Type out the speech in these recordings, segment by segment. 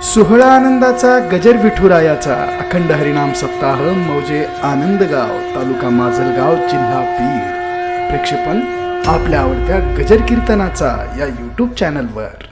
सोहळा आनंदाचा गजर विठुरायाचा अखंड हरिनाम सप्ताह मौजे आनंदगाव तालुका माजलगाव जिल्हा बीड प्रक्षेपण आपल्या आवडत्या गजर कीर्तनाचा या यूट्यूब चॅनलवर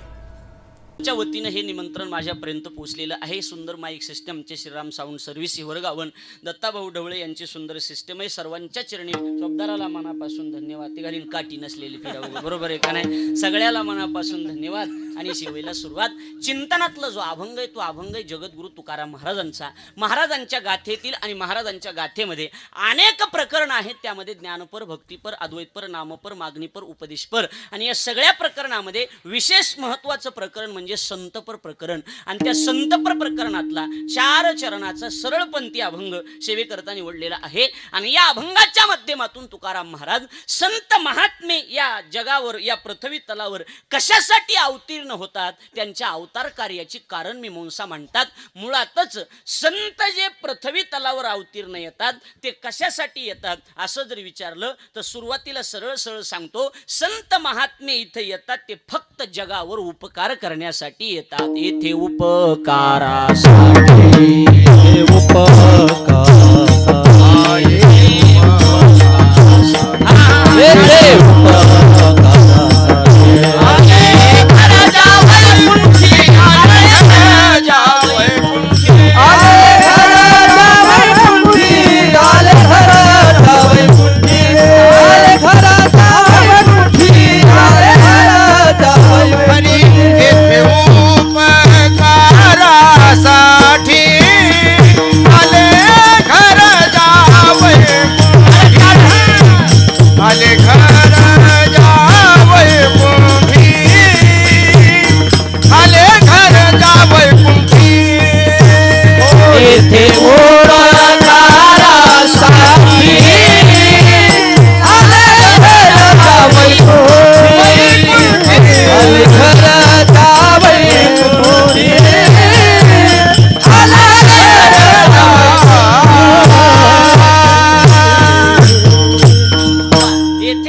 च्या वतीनं हे निमंत्रण माझ्यापर्यंत पोहोचलेलं आहे. सुंदर माईक सिस्टमचे श्रीराम साऊंड सर्व्हिस हिवरगावन दत्ताभाऊ ढवळे यांची सुंदर सिस्टम आहे. सर्वांच्या चरणी शब्दाराला मनापासून धन्यवाद. ते घालीन काठी नसलेली फिरावं बरोबर आहे का नाही. सगळ्याला मनापासून धन्यवाद. आणि शिवेला सुरुवात चिंतनातला जो अभंग आहे तो अभंग आहे जगद्गुरु तुकाराम महाराजांचा. महाराजांच्या गाथेतील आणि महाराजांच्या गाथेमध्ये अनेक प्रकरण आहेत. त्यामध्ये ज्ञानपर, भक्तीपर, अद्वैतपर, नामपर, मागणीपर, उपदेशपर आणि या सगळ्या प्रकरणामध्ये विशेष महत्त्वाचं प्रकरण म्हणजे संतपर प्रकरण. आणि त्या संतपर प्रकरणातला 4 चरणाचा सरळपंथी अभंग सेवेकरता निवडलेला आहे. आणि या अभंगाच्या माध्यमातून तुकाराम महाराज संत महात्मे या जगावर या पृथ्वी तलावर कशासाठी अवतीर्ण होतात, त्यांच्या अवतार कार्याची कारण मीमांसा म्हणतात. मुळातच संत जे पृथ्वी तलावर अवतीर्ण येतात ते कशासाठी येतात असं जर विचारलं तर सुरुवातीला सरळ सरळ सांगतो, संत महात्मे इथे येतात ते फक्त जगावर उपकार करण्यासाठी येतात. येथे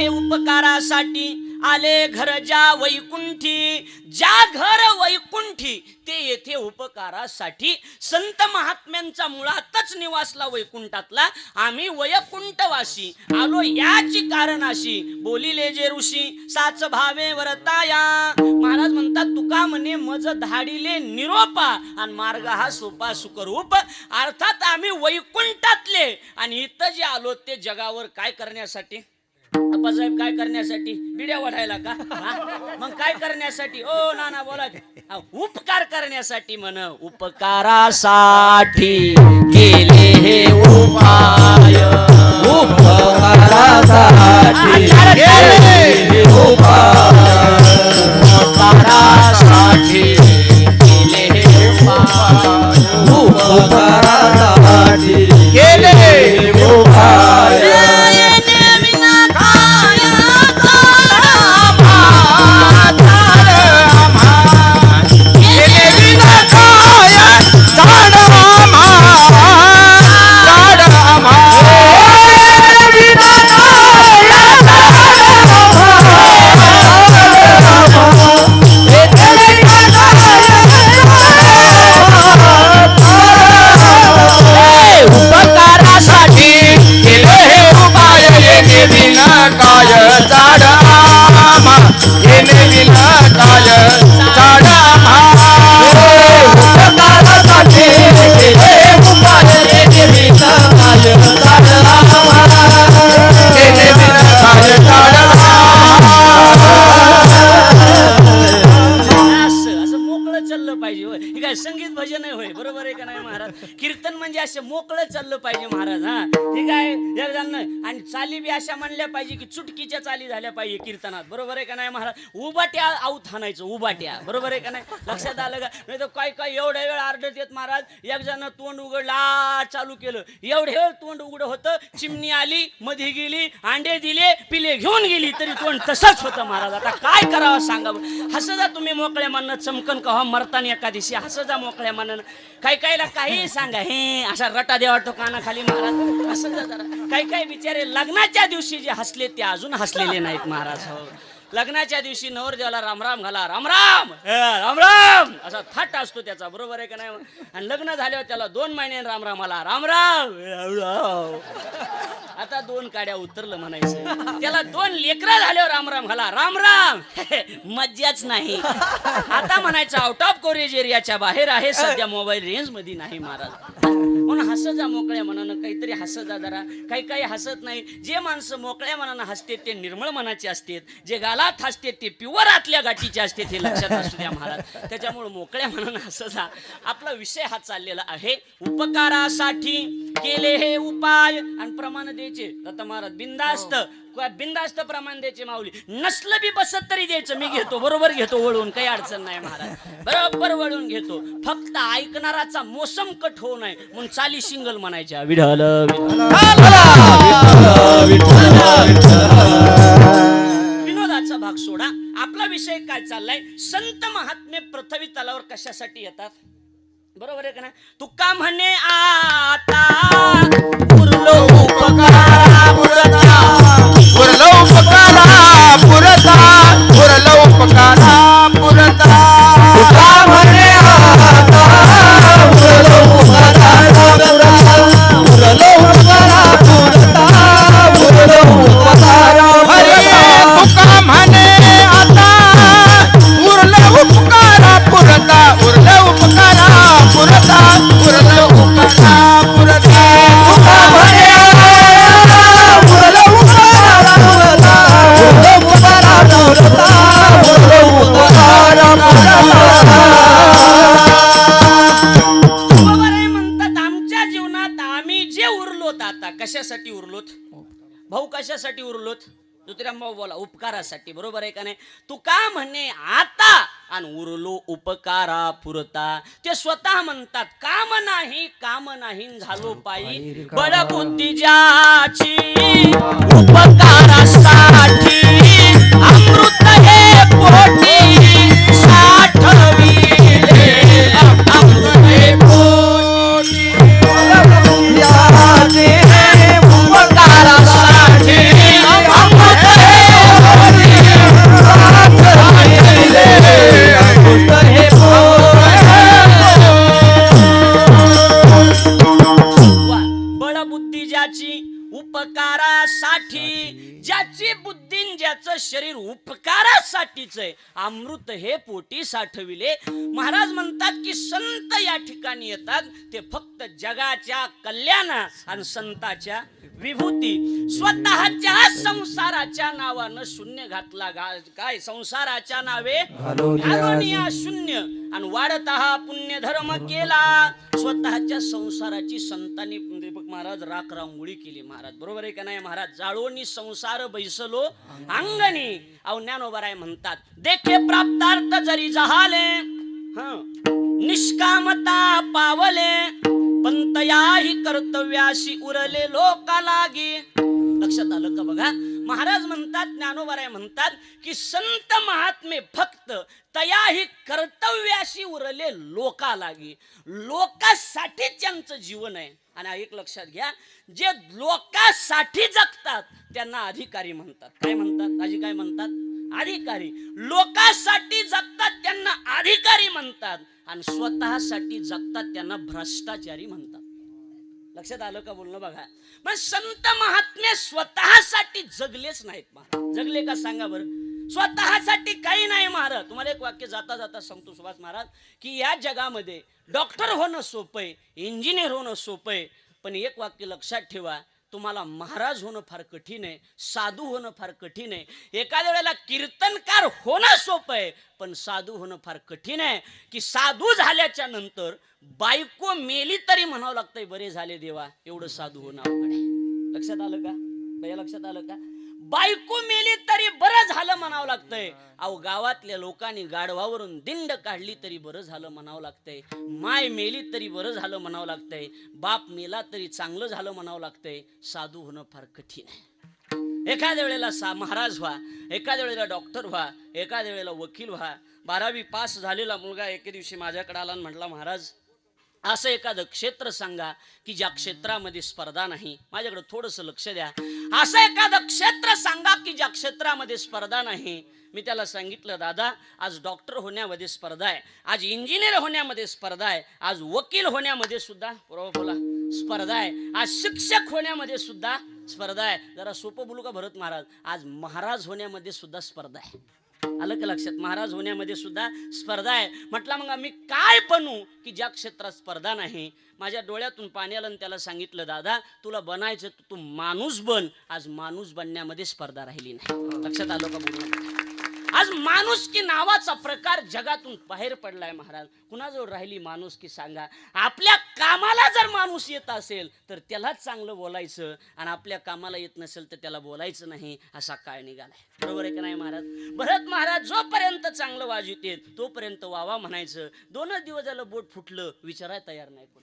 उपकारासाठी आले घर ज्या वैकुंठी. ज्या घर वैकुंठी ते येथे उपकारासाठी. संत महात्म्यांचा मुळातच निवासला वैकुंठातला. आम्ही वैकुंठवासी आलो याची कारणाशी. बोलिले जे ऋषी साच भावे वरताया. महाराज म्हणतात तुका म्हणे मज धाडिले निरोपा आणि मार्ग हा सोपा सुखरूप. अर्थात आम्ही वैकुंठातले आणि इथं जे आलो ते जगावर काय करण्यासाठी. अप्पासाहेब काय करण्यासाठी. बिड्या वाढायला का. मग काय करण्यासाठी. ओ नाना बोला. उपकार करण्यासाठी म्हण. उपकारासाठी केले हे उपाय. उपकारासाठी केले हे उपाय. उपकारासाठी केले हे उपाय. उपकारासाठी केले हे उपाय. संगीत भजन होय बरोबर आहे का नाही महाराज. कीर्तन म्हणजे असे मोकळं चाललं पाहिजे महाराज. हा ठीक आहे. आणि चाली बी अशा म्हणल्या पाहिजे की चुटकीच्या चाली झाल्या पाहिजे कीर्तनात बरोबर आहे का नाही महाराज. उबाट्या आऊत हाणायचं उबाट्या बरोबर आहे का नाही. लक्षात आलं का. नाही तर काय काय एवढ्या वेळ आरडत येत महाराज. एक जण तोंड उघडला चालू केलं एवढे वेळ तोंड उघड होतं. चिमणी आली मध्ये गेली अंडे दिले पिले घेऊन गेली तरी तोंड तसंच होतं महाराज. आता काय करावं सांगा. हसं जा तुम्ही मोकळ्या मनानं चमकन कव्हा मरताना एका दिवशी हसं जा मोकळ्या मनानं. काही काहीला काही सांगा हे अशा रटा देवा तो कानाखाली महाराज. असं जा जरा. काही काही बिचारे लग्नाच्या दिवशी जे हसले ते अजून हसलेले नाहीत महाराज. हो लग्नाच्या दिवशी नवरदेवाला रामराम घाला, रामराम रामराम असा थाट असतो त्याचा, बरोबर आहे का नाही? आणि लग्न झाल्यावर त्याला 2 महिने रामराम आला, रामराम. आता 2 काड्या उतरलं म्हणायचं. त्याला 2 लेकरं झाल्यावर रामराम घाला, रामराम. मज्जाच नाही. आता म्हणायचं आउट ऑफ कव्हरेज एरियाच्या बाहेर आहे, सध्या मोबाईल रेंज मध्ये नाही महाराज. म्हणून हसत जा मोकळ्या मनानं, काहीतरी हसत जा जरा. काही हसत नाही. जे माणसं मोकळ्या मनानं हसते ते निर्मळ मनाचे असतात, जे गालात हसते ते प्युअर आतल्या गाठीचे असते, हे लक्षात असू द्या महाराज. त्याच्यामुळे मोकळ्या मनानं हसत जा. आपला विषय हा चाललेला आहे उपकारासाठी केले हे उपाय आणि प्रमाण द्यायचे. दत्त महाराज बिंदास्त प्रमाण द्यायचे माऊली. नसलं बी बसत तरी द्यायचं, मी घेतो, बरोबर घेतो वळून, काही अडचण नाही महाराज, बरोबर वळून घेतो. फक्त ऐकणाराचा मोसम कट होऊ नये म्हणून चाली सिंगल म्हणायच्या, विठ्ठल विनोदाचा भाग सोडा. आपला विषय काय चाललाय? संत महात्मे पृथ्वी तलावर कशासाठी येतात, बरोबर आहे का ना? तुका म्हणे आता उरलो उपकारा पुरता, उरलो उपकारा पुरता, उरलो उपकारा पुरता. तुका म्हणे आता उरलो उपकारा पुरता, उरलो उपकारा पुरता, उरलो उपकारा पुरता. तुका म्हणे आता उरलो उपकारा पुरता, उरलो उपकारा पुरता, उरलो उपकारा पुरता. तुका म्हणे म्हणतात आमच्या जीवनात आम्ही जे उरलोत, आता कशासाठी उरलोत भाऊ, कशासाठी उरलोत? ज्योतिराम भाऊ बोला, उपकारासाठी, बरोबर आहे का नाही? तुका म्हणे आता आणि उरलो उपकारा पुरता. ते स्वतः म्हणतात काम नाही झालो पायी, बड बुद्धी ज्याची उपकारासाठी अमृत हे पोटी साठविले, अमृत हे पोटी उपकारासाठी अमृत बळबुद्धी ज्याची उपकारासाठी, ज्याची बुद्धी ज्याचं शरीर उपकारासाठीच आहे, अमृत हे पोटी साठविले. महाराज म्हणतात की संत या ठिकाणी येतात ते फक्त जगाच्या कल्याण आणि संताच्या विभूती. स्वतःच्या संसाराच्या नावानं शून्य घातला, काय संसाराच्या नावे घालून शून्य, आणि वाढत हा पुण्य धर्म केला. स्वतःच्या संसाराची संतांनी महाराज राख रांगोळी केली महाराज, बरोबर आहे का नाही महाराज? जाळोनी संसार बैसलो अंगणी. अहो ज्ञानोबराय म्हणतात देखे प्राप्तार्थ जरी जहाले, निष्कामता पावले, पंतयाही कर्तव्याशी उरले लोका लागी. लक्षात आलं का बघा? महाराज म्हणतात, ज्ञानोबराय म्हणतात की संत महात्मे फक्त तयाही कर्तव्याशी उरले लोका लागी, लोकांसाठी त्यांचं जीवन आहे. आणि एक लक्षात घ्या, जे लोकांसाठी जगतात त्यांना अधिकारी म्हणतात. काय म्हणतात? आजी काय म्हणतात? अधिकारी. लोकांसाठी जगतात त्यांना अधिकारी म्हणतात, आणि स्वतःसाठी जगतात त्यांना भ्रष्टाचारी म्हणतात. लक्षात आलं का बोलणं बघा? मग संत महात्मे स्वतःसाठी जगलेच नाहीत महाराज. जगले का सांगा बरं? स्वतःसाठी काही नाही महाराज. तुम्हाला एक वाक्य जाता जाता सांगतो सुभाष महाराज, की या जगामध्ये डॉक्टर होणं सोपं आहे, इंजिनियर होणं सोपं आहे, पण एक वाक्य लक्षात ठेवा, तुम्हाला महाराज होणं फार कठीण आहे, साधू होणं फार कठीण आहे. एखाद्या वेळेला कीर्तनकार होणं सोपं आहे, पण साधू होणं फार कठीण आहे. की साधू झाल्याच्या नंतर बायको मेली तरी म्हणावं लागतंय बरे झाले देवा, एवढं साधू होणं अवघड आहे. लक्षात आलं का भैया? लक्षात आलं का? बायको मेली तरी बरं झालं म्हणावं लागतंय. अहो गावातल्या लोकांनी गाढवावरून दिंड काढली तरी बरं झालं म्हणावं लागतंय. माय मेली तरी बरं झालं म्हणावं लागतंय. बाप मेला तरी चांगलं झालं म्हणावं लागतंय. साधू होणं फार कठीण आहे. एखाद्या वेळेला महाराज व्हा, एखाद्या वेळेला डॉक्टर व्हा, एखाद्या वेळेला वकील व्हा. 12वी पास झालेला मुलगा एके दिवशी माझ्याकडे आला आणि म्हटला, महाराज असं एखादं क्षेत्र सांगा की ज्या क्षेत्रामध्ये स्पर्धा नाही. माझ्याकडे थोडंसं लक्ष द्या. असं एखादं क्षेत्र सांगा की ज्या क्षेत्रामध्ये स्पर्धा नाही. मी त्याला सांगितलं, दादा आज डॉक्टर होण्यामध्ये स्पर्धा आहे, आज इंजिनियर होण्यामध्ये स्पर्धा आहे, आज वकील होण्यामध्ये सुद्धा बोला स्पर्धा आहे, आज शिक्षक होण्यामध्ये सुद्धा स्पर्धा आहे. जरा सोपं बोलू का भरत महाराज? आज महाराज होण्यामध्ये सुद्धा स्पर्धा आहे. आलं का लक्षात? महाराज होण्यामध्ये सुद्धा स्पर्धा आहे. म्हटलं मग आम्ही काय बनू की ज्या क्षेत्रात स्पर्धा नाही. माझ्या डोळ्यातून पाणी आलं आणि त्याला सांगितलं, दादा तुला बनायचं तू माणूस बन. आज माणूस बनण्यामध्ये स्पर्धा राहिली नाही. लक्षात आलं का बोलणं? आज माणुसकी नावाचा प्रकार जगातून बाहेर पडलाय महाराज. कुणाजवळ राहिली माणुसकी सांगा? आपल्या कामाला जर माणूस येत असेल तर त्यालाच चांगलं बोलायचं, आणि आपल्या कामाला येत नसेल तर त्याला बोलायचं नाही. असा काळ निघालाय. बरोबर आहे का नाही महाराज? भरत महाराज जोपर्यंत चांगलं वाजवते तोपर्यंत वावा म्हणायचं. 2च दिवस झालं बोट फुटलं, विचारायला तयार नाही कोण.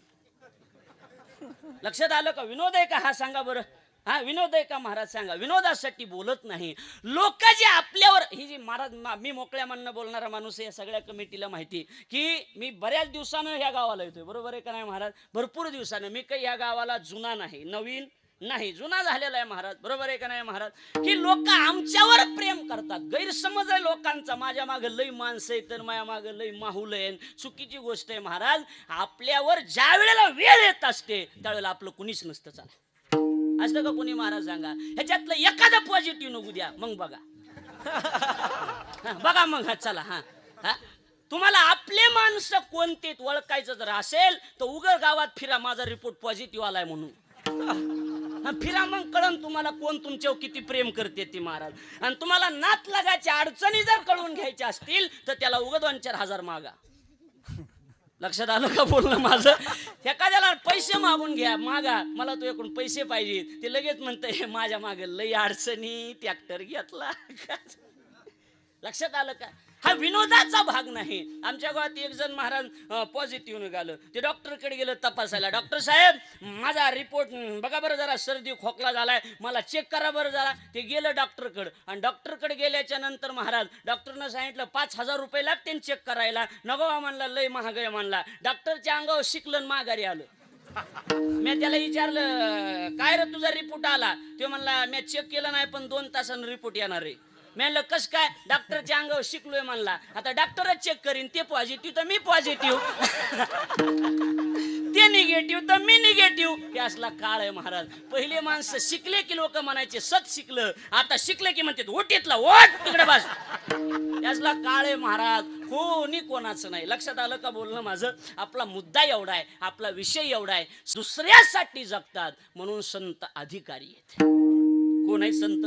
लक्षात आलं का? विनोद आहे का हा? सांगा बरं. हा विनोद आहे का महाराज? सांगा. विनोदासाठी बोलत नाही लोक. जे आपल्यावर ही जी महाराज, मी मोकळ्या मनानं बोलणारा माणूस आहे. या सगळ्या कमिटीला माहिती की मी बऱ्याच दिवसानं ह्या गावाला येतोय. बरोबर आहे का नाही महाराज? भरपूर दिवसानं. मी काही या गावाला जुना नाही, नवीन नाही, जुना झालेला आहे महाराज. बरोबर आहे का नाही महाराज? की लोक आमच्यावर प्रेम करतात. गैरसमज आहे लोकांचा, माझ्या मागे लई माणसं आहे तर माझ्या मागे लई माहुल आहे. चुकीची गोष्ट आहे महाराज. आपल्यावर ज्या वेळेला वेळ येत असते त्यावेळेला आपलं कुणीच नसतं. चला असतं का कोणी महाराज? सांगा. ह्याच्यातलं एखादं पॉझिटिव्ह नको द्या मग बघा. बघा मग. चला. हा तुम्हाला आपले माणसं कोणते ओळखायचं जर असेल तर उघड गावात फिरा, माझा रिपोर्ट पॉझिटिव्ह आलाय म्हणून फिरा. मग कळण तुम्हाला कोण तुमच्यावर किती प्रेम करते ती महाराज. आणि तुम्हाला नात लागायच्या अडचणी जर कळून घ्यायच्या असतील तर त्याला उघड 2-4 हजार मागा. लक्षात आलं का बोलणं माझं? एखाद्याला पैसे मागून घ्या, मागा, मला तो एकूण पैसे पाहिजे. ते लगेच म्हणतंय माझ्या मागे लई अडचणी, ट्रॅक्टर घेतला. लक्षात आलं का? हा विनोदाचा भाग नाही. आमच्या गावात एक जण महाराज पॉझिटिव्ह निघालं. ते डॉक्टरकडे गेलं तपासायला. डॉक्टर साहेब माझा रिपोर्ट बघा बरं, जरा सर्दी खोकला झालाय, मला चेक करा बरं जरा. ते गेलं डॉक्टरकडे. आणि डॉक्टरकडे गेल्याच्या नंतर महाराज डॉक्टरनं सांगितलं 5,000 रुपये लागते चेक करायला. नगोवा म्हणला लय महाग आहे म्हणला. डॉक्टरच्या अंगावर शिकलं माघारी आलं. मी त्याला विचारलं काय रे तुझा रिपोर्ट आला? ते म्हणला मी चेक केलं नाही पण 2 तासानं रिपोर्ट येणार आहे. मी म्हणलं कस काय? डॉक्टरच्या अंगावर शिकलोय म्हणला. आता डॉक्टरच चेक करीन. ते पॉझिटिव्ह तर मी पॉझिटिव्ह, ते निगेटिव्ह तर मी निगेटिव्ह. हे असला काळ आहे महाराज. पहिले माणसं शिकले की लोक म्हणायचे सत शिकलं, आता शिकले की म्हणते ओटीतला ओट तिकडे बस. यासला काळ आहे महाराज. कोणी कोणाचं नाही. लक्षात आलं का बोलणं माझं? आपला मुद्दा एवढा आहे, आपला विषय एवढा आहे. दुसऱ्यासाठी जगतात म्हणून संत अधिकारी आहेत. कोण आहे संत?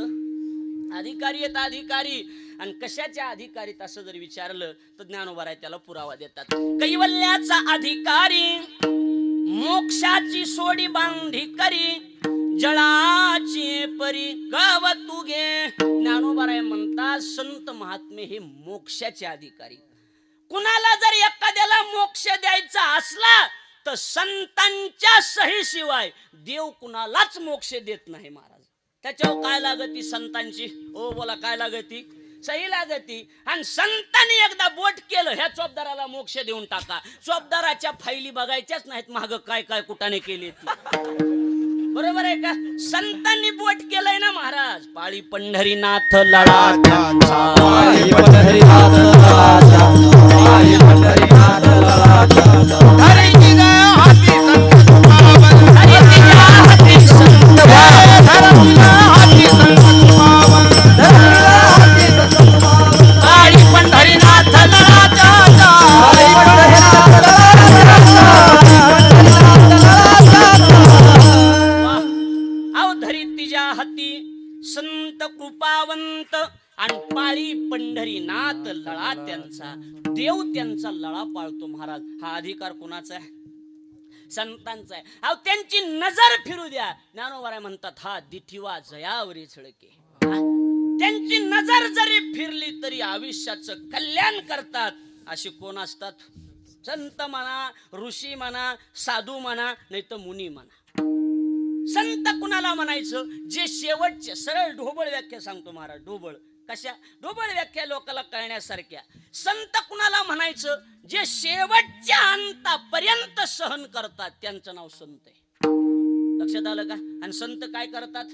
अधिकारी आहेत. अधिकारी. आणि कशाच्या अधिकारीत असं जर विचारलं तर ज्ञानोबा त्याला पुरावा देतात. कैवल्याचा अधिकारी, मोक्षाची सोडी बांधी करी, जळाची परी गाव तुगे. ज्ञानोबा म्हणतात संत महात्मे हे मोक्षाचे अधिकारी. कुणाला जर एखाद्याला मोक्ष द्यायचा असला तर संतांच्या सहीशिवाय देव कुणालाच मोक्ष देत नाही महाराज. त्याच्यावर काय लागती? संतांची. ओ बोला काय लागती? सही लागती. आणि संतांनी एकदा बोट केलं ह्या चोपदाराला मोक्ष देऊन टाका. चोपदाराच्या फाईली बघायच्याच नाहीत माग काय काय कुटाने केली ती. बरोबर आहे का? संतांनी बोट केलंय ना महाराज. पाळी पंढरीनाथ लळाचा, पाळी पंढरीनाथ लळाचा, पाळी पंढरीनाथ लळाचा. धरती ग हाती संत पावन, धरती ग हाती संत पावन, धरती ग हाती संत पावन, धरती ग हाती संत पावन. पाळी पंढरीनाथ लळाचा, पाळी पंढरीनाथ धरितीच्या हाती संत कृपावंत. आणि पाळी पंढरीनाथ लळा त्यांचा. देव त्यांचा लळा पाळतो महाराज. हा अधिकार कोणाचा आहे? संतांचा आहे. अहो त्यांची नजर फिरू द्या. ज्ञानोबा म्हणतात हा दिठिवा जयावरी झळके. त्यांची नजर जरी फिरली तरी आयुष्याचं कल्याण करतात. अशी कोण असतात? संत म्हणा, ऋषी म्हणा, साधू म्हणा, नाही तर मुनी म्हणा. संत कुणाला म्हणायचं? जे शेवटचे, सरळ ढोबळ व्याख्या सांगतो महाराज. ढोबळ कशा ढोबळ व्याख्या लोकांना कळण्यासारख्या. संत कुणाला म्हणायचं? जे शेवटच्या अंतापर्यंत सहन करतात त्यांचं नाव संत आहे. लक्षात आलं का? आणि संत काय करतात?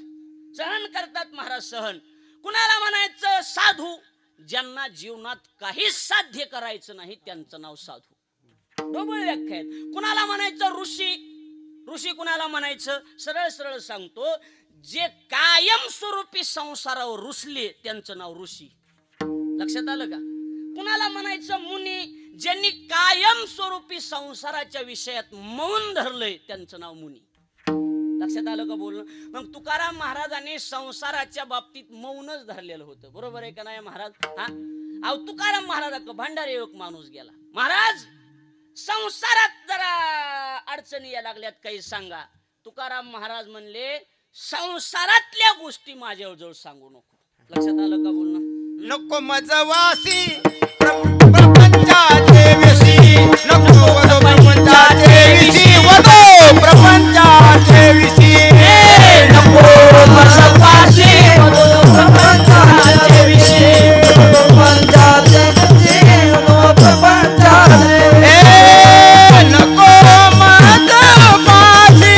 सहन करतात महाराज, सहन. कुणाला म्हणायचं? साधू. ज्यांना जीवनात काहीच साध्य करायचं नाही त्यांचं नाव साधू. ढोबळ व्याख्या आहेत. कुणाला म्हणायचं? ऋषी. ऋषी कुणाला म्हणायचं? सरळ सरळ सांगतो, जे कायमस्वरूपी संसारावर रुसले त्यांचं नाव ऋषी. लक्षात आलं का? कुणाला म्हणायचं? मुनी. ज्यांनी कायमस्वरूपी संसाराच्या विषयात मौन धरलंय त्यांचं नाव मुनी. लक्षात आलं का बोलणं? मग तुकाराम महाराजांनी संसाराच्या बाबतीत मौनच धरलेलं होतं. बरोबर आहे का नाही महाराज? हा, अहो तुकाराम महाराज भंडारी एक माणूस गेला, महाराज संसारात जरा अडचणी या लागल्यात, काही सांगा. तुकाराम महाराज म्हणले, संसारातल्या गोष्टी माझ्याजवळ सांगू नको. लक्षात आलं का बोलणं? नको मजवासी प्रपंचाचे विषयी, नको प्रपंचाचे विषयी, वदो प्रपंचाचे विषयी, नको मजवासी प्रपंचाचे विषयी, प्रपंचाचे विषयी, प्रपंचाचे, नको मजवासी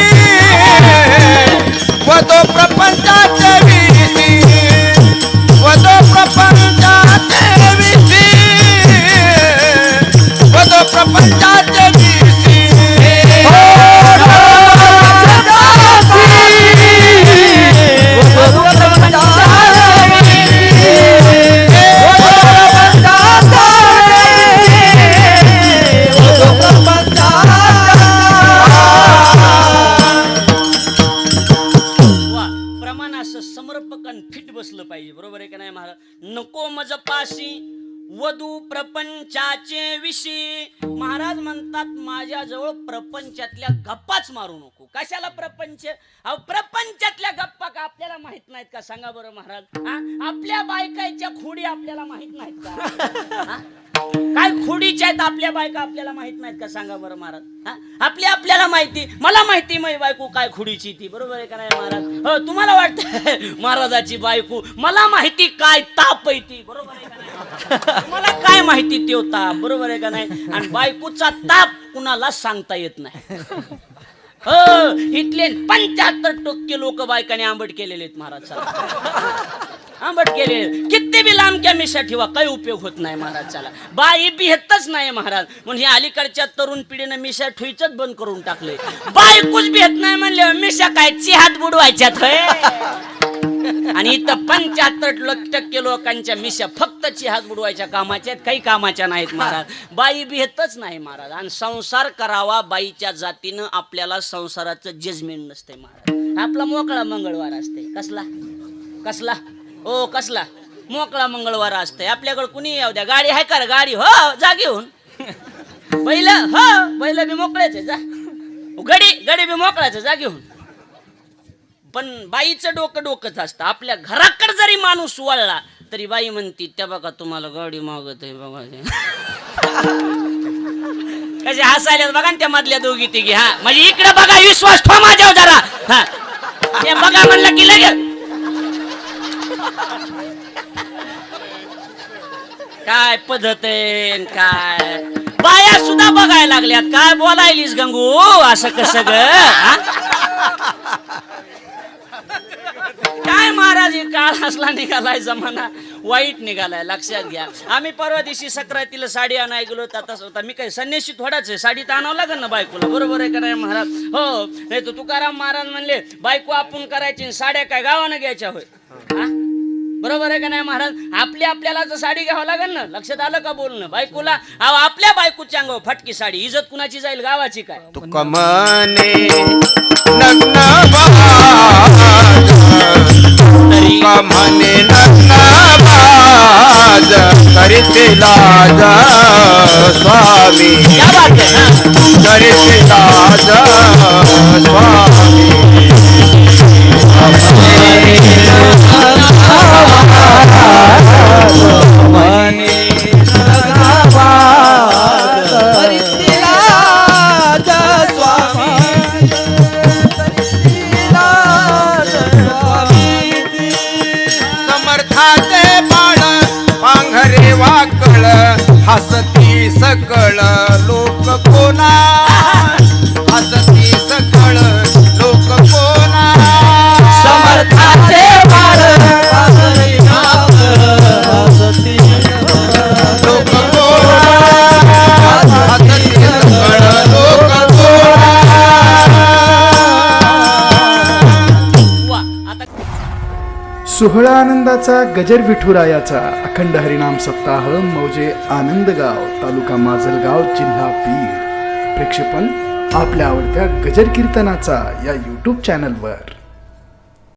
वदो प्रपंचाचे विषयी, वदो प्रपंचाचे विषयी, वदो प्रपंचाचे विषयी, फिट बसलं पाहिजे. बरोबर आहे का नाही महाराज? नको मज पाशी वधू प्रपंचाचे विषयी. महाराज म्हणतात, माझ्याजवळ प्रपंचातल्या गप्पाच मारू नको. कशाला प्रपंच? अहो प्रपंचातल्या गप्पा का आपल्याला माहित नाहीत का? सांगा बरं महाराज. आपल्या बायकाच्या खोडी आपल्याला माहित नाहीत का? काय खोडीच्या आहेत आपल्या बायका आपल्याला माहित नाहीत का? सांगा बरं महाराज. आपल्याला माहिती, मला माहिती माझी बायको काय खोडीची ती. बरोबर आहे का नाही महाराज? हो, तुम्हाला वाटतं महाराजाची बायको, मला माहिती काय ताप आहे ती. बरोबर आहे का नाही? मला काय माहिती त्यो ताप. बरोबर आहे का नाही? आणि बायकोचा ताप कुणाला सांगता येत नाही. हो, इथले 75% लोक बायकाने आंबट केलेले आहेत महाराज. आंबट केले, किती बी लांबक्या मिशा ठेवा, काही उपयोग होत नाही महाराज. चला, बाई बिहतच नाही महाराज. म्हणून हे अलीकडच्या तरुण पिढीनं मिशा ठुईच बंद करून टाकले. बायकोच बिहत नाही म्हणले, मिशा काय चिहात बुडवायच्यात होय. आणि इथं 75% लोकांच्या मिशा फक्त चिहात बुडवायच्या कामाच्या आहेत, काही कामाच्या नाहीत महाराज. बाई बिहतच नाही महाराज. आणि संसार करावा बाईच्या जातीनं, आपल्याला संसाराचं जजमेंट नसते महाराज. आपला मोकळा मंगळवार असते. कसला कसला ओ कसला मोकळा मंगळवार असते. आपल्याकडे कुणी येऊ द्या, गाडी आहे का? गाडी हो, जा घेऊन. बैल हो, बैल बी मोकळ्याचे जा, गडी बी मोकळ्याचं जा घेऊन. पण बाईचं डोकं डोकंच असतं. आपल्या घराकडे जरी माणूस वळला तरी बाई म्हणती, त्या बघा तुम्हाला गाडी मागत आहे बघा. कसे हसायला बघा त्या मधल्या दोघी तिघी. हा, म्हणजे इकडे बघा, विश्वास ठेवा माझ्यावर जरा. हा, ते बघा म्हणलं की लगेच काय पद्धत आहे. काय बाया सुद्धा बघायला लागल्यात. काय बोलायलीस गंगू, असं कसं ग? काय महाराज, काळ असला निघालाय, जमाना वाईट निघालाय. लक्षात घ्या. आम्ही परवा दिवशी सक्रातीला साडी आणाय गेलो. तसं होता, मी काही संन्याशी थोडाच आहे, साडी तर आणावं लागेल ना बायकोला. बरोबर आहे का नाही महाराज? हो, नाही तर तुकाराम महाराज म्हणले, बायको आपण करायची, साड्या काय गावानं घ्यायच्या होय. हा, बरोबर आहे का नाही महाराज? आपल्याला तर साडी घ्यावं लागेल ना. लक्षात आलं का बोलणं? बायकोला, आपल्या बायकोच्या अंगावर फटकी साडी, इज्जत कुणाची जाईल? गावाची काय? तुका मने नग्न तुका मने नग्न बाज करीते लाज स्वामी, करीते लाज स्वामी. समर्थाचे बाळ सोहळा आनंदाचा गजर विठुरायाचा अखंड हरिनाम सप्ताह मौजे आनंदगाव तालुका माजलगाव जिल्हा बीड. प्रक्षेपण आपल्या आवडत्या गजर कीर्तनाचा या यूट्यूब चॅनलवर.